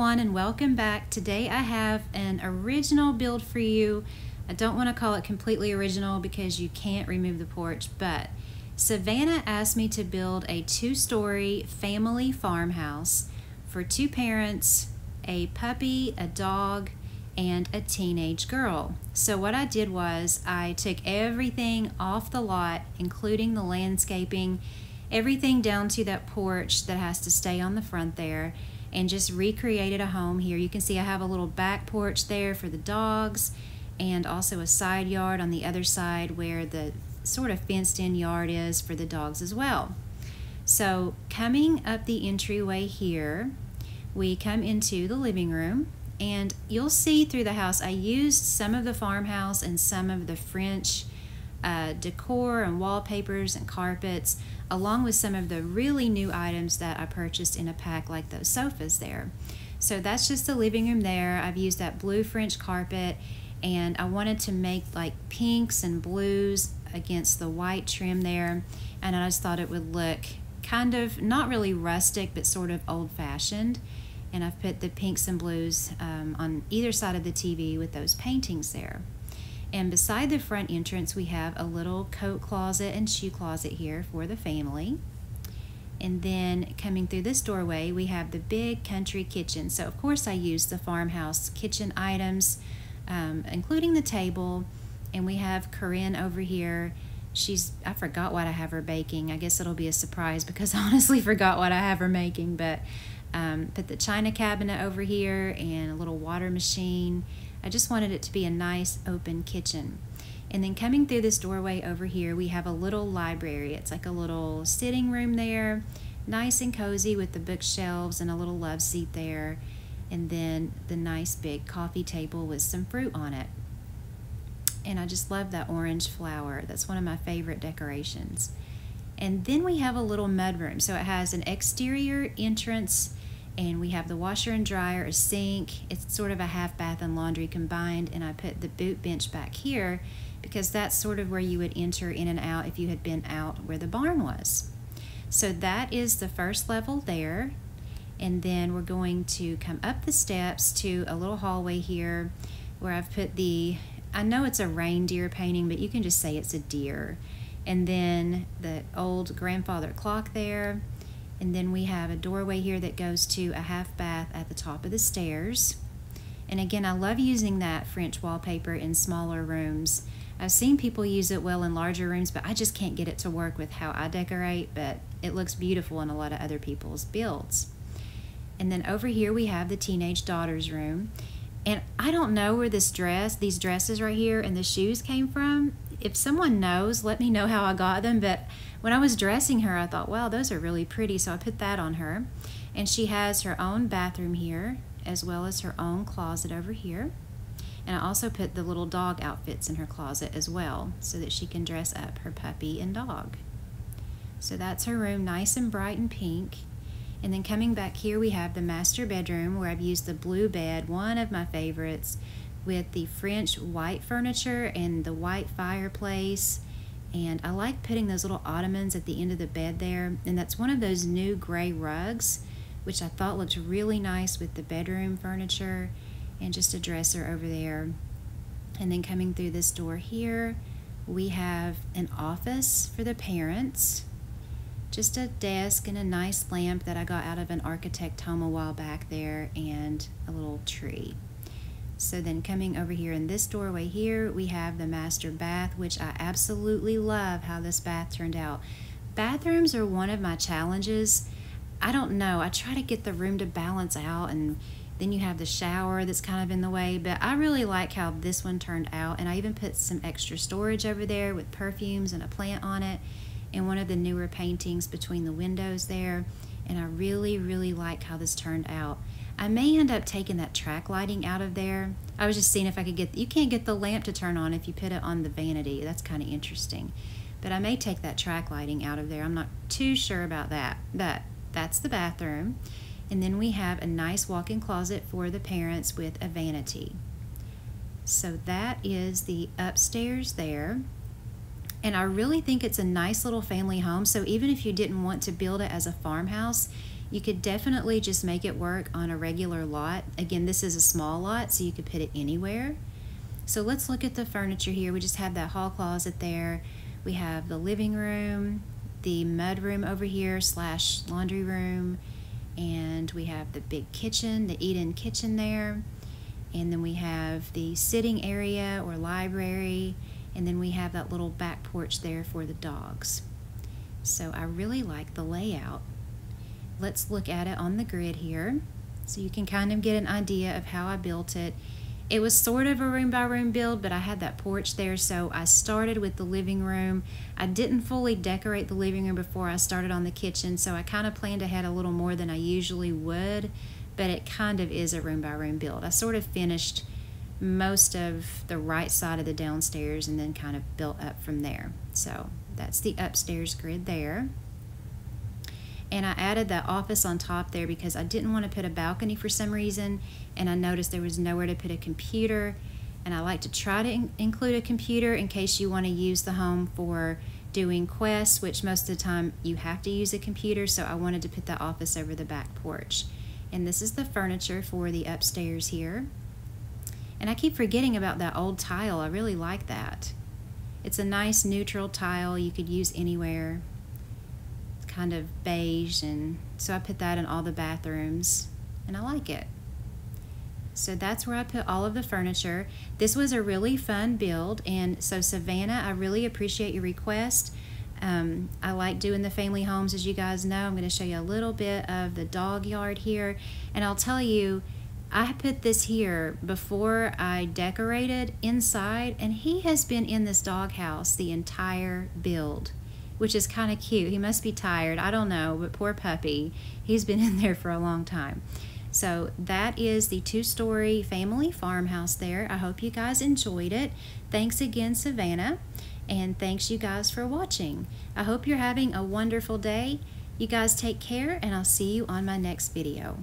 everyone, and welcome back. Today I have an original build for you. I don't want to call it completely original because you can't remove the porch, but Savannah asked me to build a 2-story family farmhouse for 2 parents, a puppy, a dog, and a teenage girl. So what I did was I took everything off the lot, including the landscaping, everything down to that porch that has to stay on the front there, and just recreated a home here. You can see I have a little back porch there for the dogs, and also a side yard on the other side where the sort of fenced in yard is for the dogs as well. So coming up the entryway here, we come into the living room, and you'll see through the house I used some of the farmhouse and some of the French decor and wallpapers and carpets, along with some of the really new items that I purchased in a pack, like those sofas there. So that's just the living room there. I've used that blue French carpet, and I wanted to make like pinks and blues against the white trim there, and I just thought it would look kind of not really rustic but sort of old-fashioned. And I've put the pinks and blues on either side of the TV with those paintings there. And beside the front entrance, we have a little coat closet and shoe closet here for the family. And then coming through this doorway, we have the big country kitchen. So of course I used the farmhouse kitchen items, including the table. And we have Corinne over here. I forgot what I have her baking. I guess it'll be a surprise because I honestly forgot what I have her making. But put the china cabinet over here and a little water machine. I just wanted it to be a nice open kitchen. And then coming through this doorway over here, we have a little library. It's like a little sitting room there, nice and cozy with the bookshelves and a little love seat there. And then the nice big coffee table with some fruit on it. And I just love that orange flower. That's one of my favorite decorations. And then we have a little mudroom. So it has an exterior entrance, and we have the washer and dryer, a sink. It's sort of a half bath and laundry combined, and I put the boot bench back here because that's sort of where you would enter in and out if you had been out where the barn was. So that is the first level there, and then we're going to come up the steps to a little hallway here where I've put I know it's a reindeer painting, but you can just say it's a deer. And then the old grandfather clock there. And then we have a doorway here that goes to a half bath at the top of the stairs. And again, I love using that French wallpaper in smaller rooms. I've seen people use it well in larger rooms, but I just can't get it to work with how I decorate, but it looks beautiful in a lot of other people's builds. And then over here we have the teenage daughter's room. And I don't know where these dresses right here and the shoes came from. If someone knows, let me know how I got them. But when I was dressing her, I thought, wow, those are really pretty. So I put that on her. And she has her own bathroom here, as well as her own closet over here. And I also put the little dog outfits in her closet as well, so that she can dress up her puppy and dog. So that's her room, nice and bright and pink. And then coming back here, we have the master bedroom where I've used the blue bed, one of my favorites, with the French white furniture and the white fireplace. And I like putting those little ottomans at the end of the bed there. And that's one of those new gray rugs, which I thought looked really nice with the bedroom furniture, and just a dresser over there. And then coming through this door here, we have an office for the parents. Just a desk and a nice lamp that I got out of an architect home a while back there, and a little tree. So then coming over here in this doorway here, we have the master bath, which I absolutely love how this bath turned out. Bathrooms are one of my challenges. I don't know, I try to get the room to balance out, and then you have the shower that's kind of in the way, but I really like how this one turned out. And I even put some extra storage over there with perfumes and a plant on it, and one of the newer paintings between the windows there. And I really, really like how this turned out. I may end up taking that track lighting out of there. I was just seeing if I could you can't get the lamp to turn on if you put it on the vanity. That's kind of interesting. But I may take that track lighting out of there. I'm not too sure about that. But that's the bathroom. And then we have a nice walk-in closet for the parents with a vanity. So that is the upstairs there. And I really think it's a nice little family home. So even if you didn't want to build it as a farmhouse, You could definitely just make it work on a regular lot. Again, this is a small lot, so you could put it anywhere. So let's look at the furniture here. We just have that hall closet there. We have the living room, the mud room over here / laundry room, and we have the big kitchen, the eat-in kitchen there. And then we have the sitting area or library, and then we have that little back porch there for the dogs. So I really like the layout. Let's look at it on the grid here so you can kind of get an idea of how I built it. It was sort of a room by room build, but I had that porch there, so I started with the living room. I didn't fully decorate the living room before I started on the kitchen, so I kind of planned ahead a little more than I usually would, but it kind of is a room by room build. I sort of finished most of the right side of the downstairs and then kind of built up from there. So that's the upstairs grid there. And I added that office on top there because I didn't want to put a balcony for some reason, and I noticed there was nowhere to put a computer, and I like to try to include a computer in case you want to use the home for doing quests, which most of the time you have to use a computer, so I wanted to put that office over the back porch. And this is the furniture for the upstairs here. And I keep forgetting about that old tile. I really like that. It's a nice neutral tile you could use anywhere. Kind of beige, and so I put that in all the bathrooms, and I like it. So that's where I put all of the furniture. This was a really fun build, and so Savannah, I really appreciate your request. I like doing the family homes, as you guys know. I'm going to show you a little bit of the dog yard here, and I'll tell you, I put this here before I decorated inside, and he has been in this dog house the entire build, which is kind of cute. He must be tired, I don't know, but poor puppy, he's been in there for a long time. So that is the 2-story family farmhouse there. I hope you guys enjoyed it. Thanks again, Savannah, and thanks you guys for watching. I hope you're having a wonderful day. You guys take care, and I'll see you on my next video.